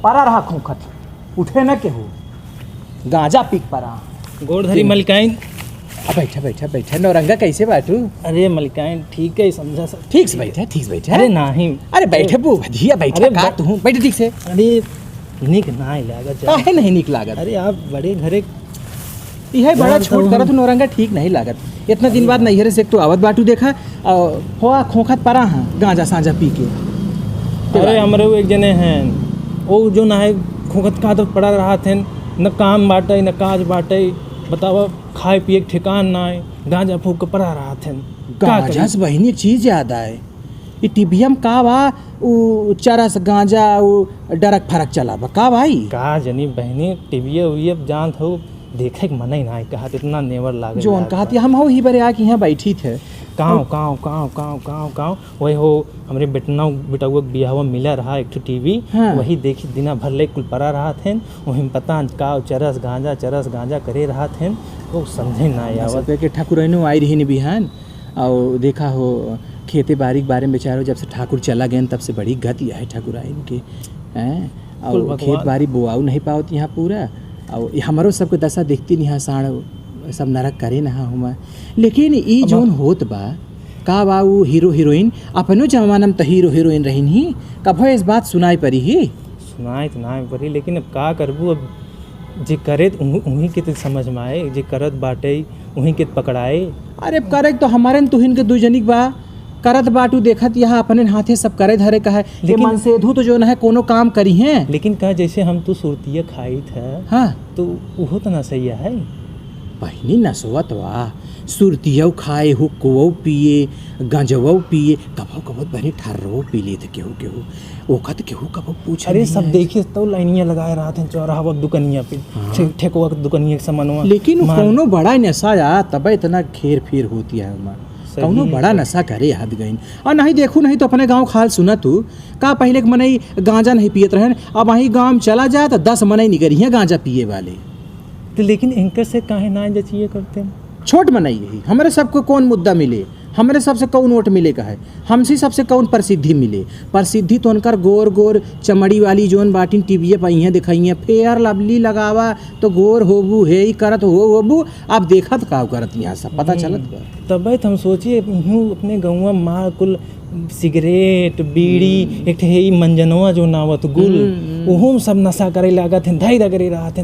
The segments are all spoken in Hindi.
परा रहा खोखत उठे न केहू गांजा पीक परा गोड़ धरी मलिकाइन। बैठा बैठा बैठा नौरंगा कैसे बाटू? अरे मलिकाइन ठीक है समझा सब ठीक से बैठा ठीक से बैठा। अरे नहीं अरे बैठे बू भजिया बैठा का तू बैठ ठीक से। अरे निक नहीं लागत काहे नहीं निक लागत? अरे आप बड़े घरे यह बड़ा छोट करत नौरंगा ठीक नहीं लागत। इतना दिन बाद नैहर से तो आवत बाटू देखा हो खोखत परा हां गांजा साँझा पी के। अरे हमरे एक जने हैं वो जो ना है खोखत का तो पड़ा रहा थे न काम बाटे न काज बाटे बतावा खाए पिए के ठिकान ना है गांजा फूक के पड़ा रहा थे। गांजा से बहिनी एक चीज याद आए ये टीबीएम का बा उ चरस गांजा उ डरक फरक चला बा का भाई का जनी बहनी टीवीए उवीए जानत हो देखे के मन ही ना कहा इतना नेवर लागे जो कहती हम हो ही बरे आ कि यहाँ बैठी थे काँव काँव काँव काँव काँव काँव वही हो हमरे बेटना बेटुआ बियाहवा मिला रहा एक टीवी। हाँ। वही देखी दिना भर ले कुल पड़ा रहा थे वही पता का चरस गांजा करे रहा थे वो समझे ना आवत के ठाकुरनो आई रही बिहान और देखा हो खेती बाड़ी के बारे में बेचारो जब से ठाकुर चला गए तब से बड़ी गति है ठाकुर आई के हैं और खेत बाड़ी बोआऊ नहीं पावत यहाँ पूरा और हमारो सबके दशा देखती नहीं साढ़ सब नरक करे ना हम। लेकिन ई जोन होत बा का बा वो हीरो हीरोइन अपनो जमाना में तो हीरो हीरोइन रही ही कभो इस बात सुनाई पड़ी ही सुनाई तो ना पड़ी लेकिन अब का करबू अब जे करे उन्हीं के तो समझ में आए जे करत बाटे उन्हीं के पकड़ाए। अरे करे तो हमारे तुहिन के दू जनिक बा करत बाटू देखत यहाँ अपने हाथे सब करे धरे का है लेकिन मन से धू तो जो न है कोनो काम करी है लेकिन कहा जैसे हम तो सुरतिया खाई था। हाँ तो वो तो ना सही है बहनी नसवत वाह सुरतिया खाए हो को पिए गंजवा पिए कभो कभो बहनी ठर्रो पी लिए थे केहू ओखत केहू कभो पूछ। अरे सब देखिए तो लाइनिया लगाए रहा थे चौराहा दुकनिया पे। हाँ। ठेकुआ दुकनिया के सामानवा लेकिन कोनो बड़ा नशा या तब इतना खेर फेर होती है कौनो बड़ा नशा करे हाथ गईन और नहीं देखू नहीं तो अपने गांव खाल सुना तू का पहले मनई गांजा नहीं पियत रहन अब वही गांव चला जाए तो 10 मनई निकली है गांजा पिए वाले तो लेकिन इनकर से काहे ना जचिए करते हैं छोट मनई यही हमारे सबको कौन मुद्दा मिले हमारे सबसे कौन वोट मिले का है हमसे सबसे कौन प्रसिद्धि मिले प्रसिद्धि तो उनकर गोर गोर चमड़ी वाली जोन बाटिन टीवीए पाई हैं दिखाई हैं फेयर लवली लगावा तो गोर होबू है ही करत होबू आप देखत का करत यहाँ सब पता चलत बा तब हम सोचिए यूँ अपने गाँव माँ कुल सिगरेट बीड़ी एक ठे मंजनवा जो नावत गुल ओहम सब नशा करे लागत हैं धाई रगरे रहा थे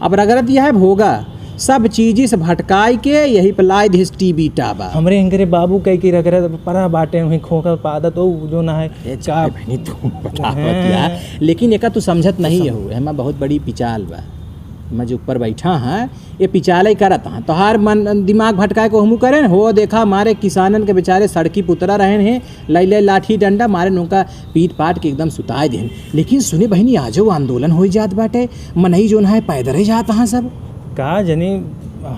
अब रगरत यह है भोगा सब चीज़ी से भटकाई के यही पे लाई दिस टीवी टाबा हमरे इंगरे बाबू कह के रगरत परा बाटे वही खोखा पादत ओ जो ना है का बहनी तू बता लेकिन एका तू समझत नहीं हो एमा बहुत बड़ी पिचाल बा मैं जो ऊपर बैठा है ये पिचाले करत हाँ तोहार मन दिमाग भटकाए को हमू करें हो देखा हमारे किसानन के बेचारे सड़की पुतरा रहे हैं ले लाठी डंडा मारे उनका पीट पाट के एकदम सुताए देन लेकिन सुनी बहनी आजो आंदोलन हो जात बाटे मनई जो है पैदल ही जात हाँ सब का जनी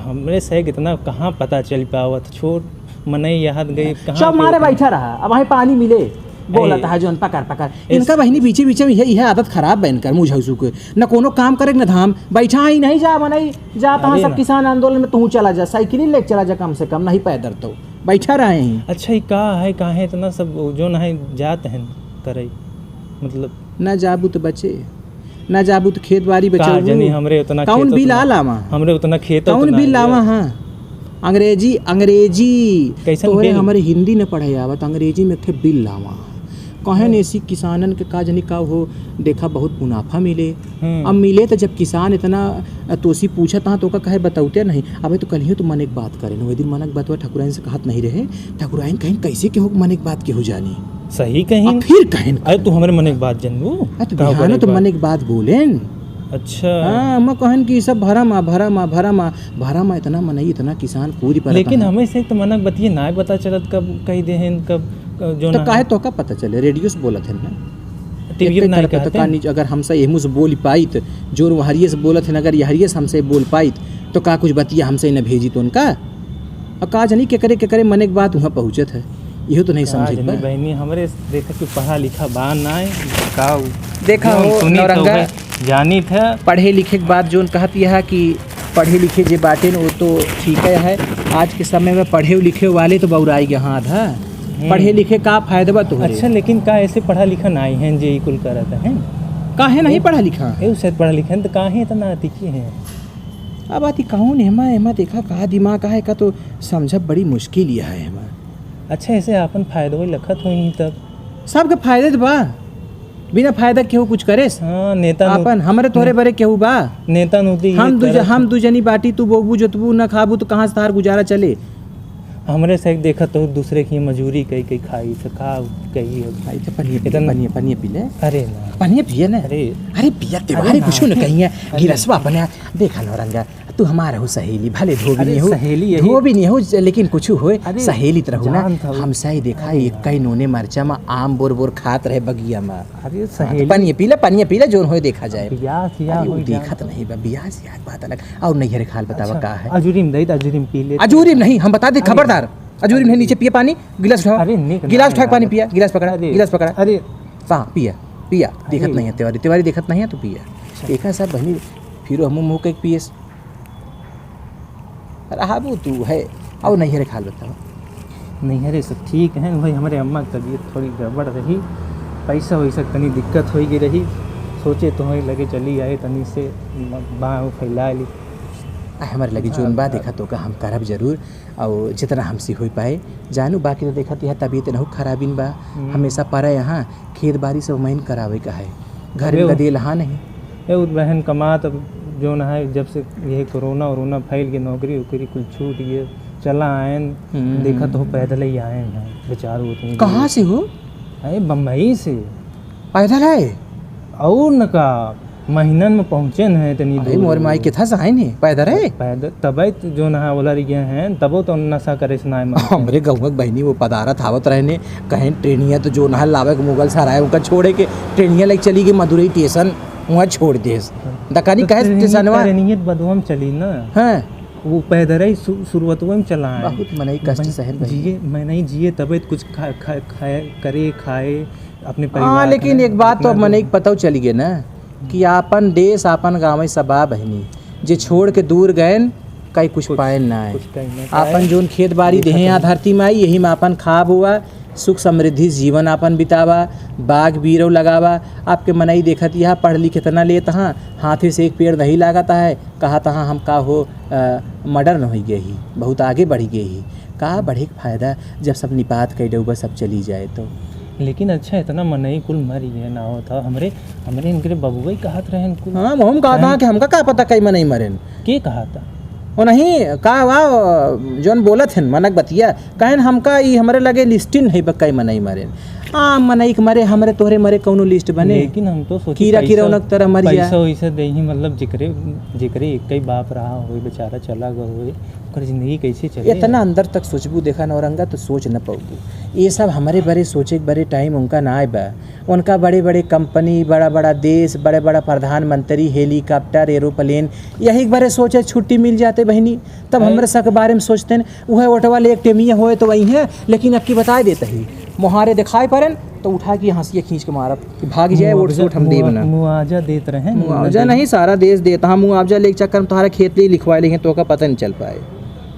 हमरे से कितना कहाँ पता चल पावत छोट मनई याद गई कहाँ मारे बैठा रहा अब वहीं पानी मिले बोला था जो पकड़ इनका बहनी बीचे बीचे में यह आदत खराब बन कर मुझे के न कोनो काम करे न धाम बैठा ही नहीं जा मनई जाता हाँ सब किसान आंदोलन में तू चला जा साइकिल ही लेके चला जा कम से कम नहीं पैदल तो बैठा रहे हैं। अच्छा ही का है इतना सब जो न है जाते हैं करे मतलब न जाबू तो बचे ना जाबू तो खेत बाड़ी बचा जनी हमरे उतना कौन बिल आलामा हमरे उतना खेत कौन बिल लावा हाँ अंग्रेजी कैसे तो हमारे हिंदी न पढ़े आवत अंग्रेजी में थे बिल लावा कहें ऐसी किसानन के का जनी का हो देखा बहुत मुनाफा मिले अब मिले तो जब किसान इतना तोसी पूछा था तो का कहे बताते नहीं अबे तो कल ही तो मन एक बात करें वही दिन मनक बात ठाकुराइन से कहत नहीं रहे ठाकुराइन कहीं कैसे के हो मन एक बात के हो जानी सही कहीं फिर कहें अरे तू हमारे मन एक बात जानबू तो मन एक बात बोलेन अच्छा हाँ मैं कहन कि सब भरा मा इतना मनई इतना किसान पूरी पर लेकिन हमें से तो मनक बतिए ना पता चलत कब कही देहन कब जो तो काहे तो का पता चले रेडियो से बोलत है ना टीवी पे नहीं कहते हैं अगर हमसे एहू से बोल पाई जो हरिये से बोलत है अगर हरिये से हमसे बोल पाई तो का कुछ बतिया हमसे न भेजी तो उनका और का जानी के करे मन एक बात वहाँ पहुँचत है यह तो नहीं समझ बहनी हमारे देखा कि पढ़ा लिखा बा ना का देखा हो नौरंगा जानी था पढ़े लिखे के बाद जो कहती है कि पढ़े लिखे जे बाटे वो तो ठीक है आज के समय में पढ़े लिखे वाले तो बौराई गए हाँ आधा पढ़े लिखे का फायदा बा तुहरे। अच्छा लेकिन का ऐसे पढ़ा लिखा नहीं है जे कुल करत है काहे नहीं पढ़ा लिखा ए शायद पढ़ा लिखा है तो काहे इतना अतिकी है। अब आती कहूँ हेमा हेमा देखा कहा दिमाग का है का तो समझब बड़ी मुश्किल यह है हेमा। अच्छा ऐसे अपन फायदा वही लखत होई तब सबके फायदे तो बा बिना फायदा केहू कुछ करे हाँ नेता अपन हमरे तोहरे बरे केहू बा नेता नूती हम दूजनी बाटी तू बोबू जोतबू न खाबू तो कहाँ से तार गुजारा चले। हमरे से देखत तो दूसरे की मजूरी कई कई खाई तो का कही भाई तो पनिया पी ले। अरे ना पनिया पिए ना अरे पिया तेवारी कुछ न कहिए गिरसवा अपने देखा नौरंगा तू हमारा हो सहेली भले धोबी नहीं हो सहेली धोबी नहीं हो लेकिन कुछ हो सहेली तरह ना जान था वो। हम सही देखा एक कई नोने मरचा में आम बोर बोर खात रहे बगिया में। अरे सहेली पनिया पीला जोन हो देखा जाए बियाह सिया अरे वो होई देखत नहीं बा बियाह से याद बात अलग और नहीं हरे खाल बतावा का है अजूरीम दई अजूरीम पी ले अजूरी नहीं हम बता दे खबरदार अजूरी नहीं नीचे पिए पानी गिलास उठाओ अरे नहीं गिलास उठा पानी पिया गिलास पकड़ा अरे हाँ पिया देखत नहीं है तिवारी देखत नहीं है तो पिया देखा सब बहनी फिर हम मुँह के पिए रहाबू तू है और नहीं हरे खाल बतावा। नहीं अरे सब ठीक है भाई हमारे अम्मा की तबीयत थोड़ी गड़बड़ रही पैसा वैसा तनी दिक्कत हो गई रही सोचे तो वही लगे चली आए तनी से बाँह फैला ली हमारे लगी जोन बा देखा तो का हम करब जरूर और जितना हमसे हो पाए जानू बाकी तो देखा यह तबीयत नहीं खराबिन बा हमेशा पर यहाँ खेत बाड़ी सब महीन करावे का है घर में गदेल हाँ नहीं ए उस बहन कमा तब जो न है जब से यही कोरोना फैल के नौकरी वोकरी कुछ छूट गए चला आए देखा तो पैदल ही आए हैं बेचारू उतनी कहाँ से हो अरे बम्बई से पैदल है और न का महीनन में पहुँचे न है तनी अरे मोर माई के था सहाय नहीं पैदल है पैदल तबे जो न है ओला गए हैं तबो तो नशा करे से ना हमरे गाँव बहनी वो पदारत आवत रहने कहीं ट्रेनिया तो जो नहल लावे मुगल सराय उनका छोड़े के ट्रेनिया लाइक चली गई मदुरई स्टेशन वहाँ छोड़ दे दकानी कहे स्टेशनवा ट्रेनियत बदुआ में चली ना हाँ वो पैदल ही शुरुआतवा में चला है बहुत मनई कष्ट सहन जिए मैं नहीं जिए तबे कुछ खाए अपने हाँ परिवार लेकिन एक बात तो अब मनई पता चली गई ना कि आपन देश आपन गाँव सबा बहनी जे छोड़ के दूर गए कहीं कुछ पाए ना है आपन जोन खेत बाड़ी देहे यहाँ धरती में आई यही में आपन खाब हुआ सुख समृद्धि जीवन आपन बितावा बाग बीरव लगावा आपके मनई देखत यह पढ़ लिख इतना लेत हाँ हाथे से एक पेड़ नहीं लागता है कहा तहाँ हम का हो मॉडर्न हो गए ही बहुत आगे बढ़ गए ही का बढ़े फायदा जब सब निपात कई डूबा सब चली जाए तो। लेकिन अच्छा इतना मनई कुल मरी है ना होता हमरे इनके बबुआ ही कहत रहे हाँ हम कहा था कि हमका का पता कई मनई मरेन के कहा था वो नहीं का वाह जौन बोलत हन मनक बतिया कहन हमका ई हमरे लगे लिस्टिन है बकई मनई मरे मनई के मरे हमरे तोहरे मरे कौनो लिस्ट बने लेकिन हम तो सोचे कीड़ा कीड़ौनक तरह मर जाए पैसा वैसा देही मतलब जिकरे एक ही बाप रहा हो बेचारा चला गया हो ओकर जिंदगी कैसे चले इतना अंदर तक सोचबू देखा नौरंगा तो सोच न पाऊबू ये सब हमारे बड़े सोचे के बड़े टाइम उनका ना आए बा उनका बड़े बड़े कंपनी बड़ा बड़ा देश बड़े बड़ा प्रधानमंत्री हेलीकॉप्टर एरोप्लेन यही बड़े सोचे छुट्टी मिल जाते बहनी तब हमारे सब के बारे में सोचते हैं वह ओटवा ले एक टेमिया होए तो वही है लेकिन अब की बता देते ही मुहारे दिखाई पड़न तो उठा के हंसिया खींच के मारा कि भाग जाए वोट सोट हम दे बना मुआवजा देते रहे मुआवजा नहीं सारा देश देता हम मुआवजा ले चक्कर में तुम्हारा खेत ले लिखवा लेंगे तो का पता नहीं चल पाए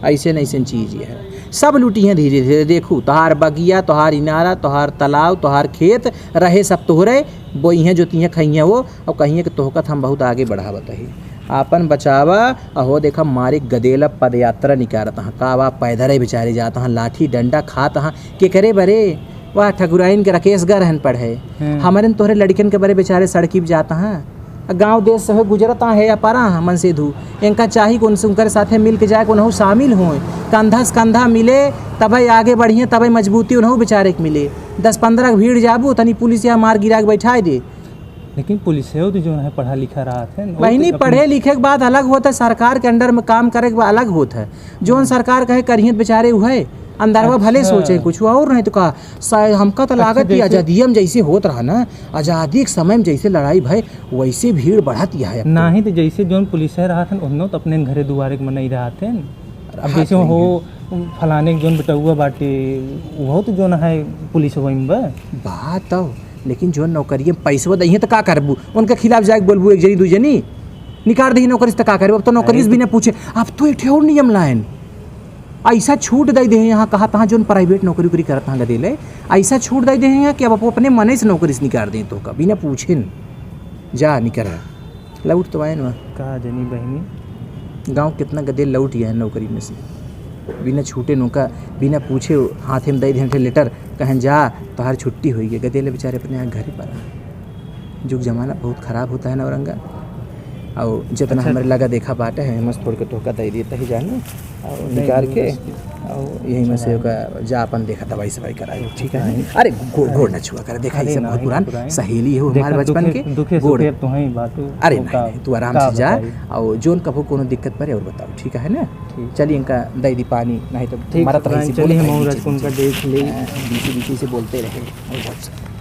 ऐसे नहीं ऐसी चीज़ ये है सब लूटी हैं धीरे धीरे देखू तोहार बगिया तोहार इनारा तोहार तालाब तोहार खेत रहे सब तोहरे बोई हैं जोतियाँ खइयाँ वो और कहिए कि तोहकत हम बहुत आगे बढ़ावत है आपन बचावा अहो देखा मारे गदेला पद यात्रा निकारत हाँ कावा पैदल बेचारे जाता हाँ लाठी डंडा खात हाँ के करे बरे वाह ठकुराइन के राकेश गर रहन पढ़े हमारे तोहरे लड़कन के बड़े बेचारे सड़की पे जाता हाँ गांव देश से हो गुजरता है या पारा हाँ मन से धू इनका चाहिए उनसे उनके साथे मिल के जाए उन्हों शामिल हों कंधा से कंधा मिले तभी आगे बढ़िए तभी मजबूती उन्हों बेचारे के मिले 10-15 भीड़ जाबू तनी पुलिस या मार गिरा के बैठा दे लेकिन पुलिस है तो जो है पढ़ा लिखा रहा थे वही पढ़े लिखे के बाद अलग होता है सरकार के अंडर में काम करे के बाद अलग होता है जो सरकार कहे करिए बेचारे वो है अंदरवा भले सोचे कुछ और नहीं तो कहा हमका तो लागत कि आज़ादी में जैसे होत रहा ना आज़ादी के समय में जैसे लड़ाई भाई वैसे भीड़ बढ़त है ना ही तो जैसे जो पुलिस रहा था उन्होंने तो अपने घरे दुआरे में नहीं रहा थे अब जैसे हो फलाने के जोन बेटुआ बाटे वो तो जो है पुलिस वही बात तो लेकिन जो नौकरी पैसा दही तो का करबू उनके खिलाफ जाके बोलबू एक जनी दू जनी निकाल दी नौकरी से का करबू अब तो नौकरी से भी ना पूछे अब तो एक और नियम लाइन ऐसा छूट दे दे यहाँ कहा तहाँ जो प्राइवेट नौकरी उकरी करत हाँ गदेले ऐसा छूट दे दे यहाँ कि अब अपने मने से नौकरी से निकाल दें तो कभी ना पूछे न जा निकल लौट तो आए ना का जनी बहनी गांव कितना गदे लौट गया है नौकरी में से बिना छूटे नौका बिना पूछे हाथे में दे दे लेटर कहें जा तोहार छुट्टी हुई है गदेले बेचारे अपने यहाँ घर पर जुग जमाना बहुत ख़राब होता है ना औरंगा और जितना अच्छा। हमारे लगा देखा बाटे है मस्त थोड़ के टोका दे देता ही जाने और निकाल के और यही में से ओका जा अपन देखा दवाई सवाई कराए ठीक है अरे गोड़ न छुआ कर देखा इसे बहुत पुरान सहेली है हमारे बचपन के गोड़ तो ही बात अरे नहीं तू आराम से जा और जोन कभू कोनो दिक्कत पड़े और बताओ ठीक है ना चलिए इनका दे दी पानी नहीं तो ठीक मरत रही चलिए हम उनका देख ले बीची बीची से बोलते रहे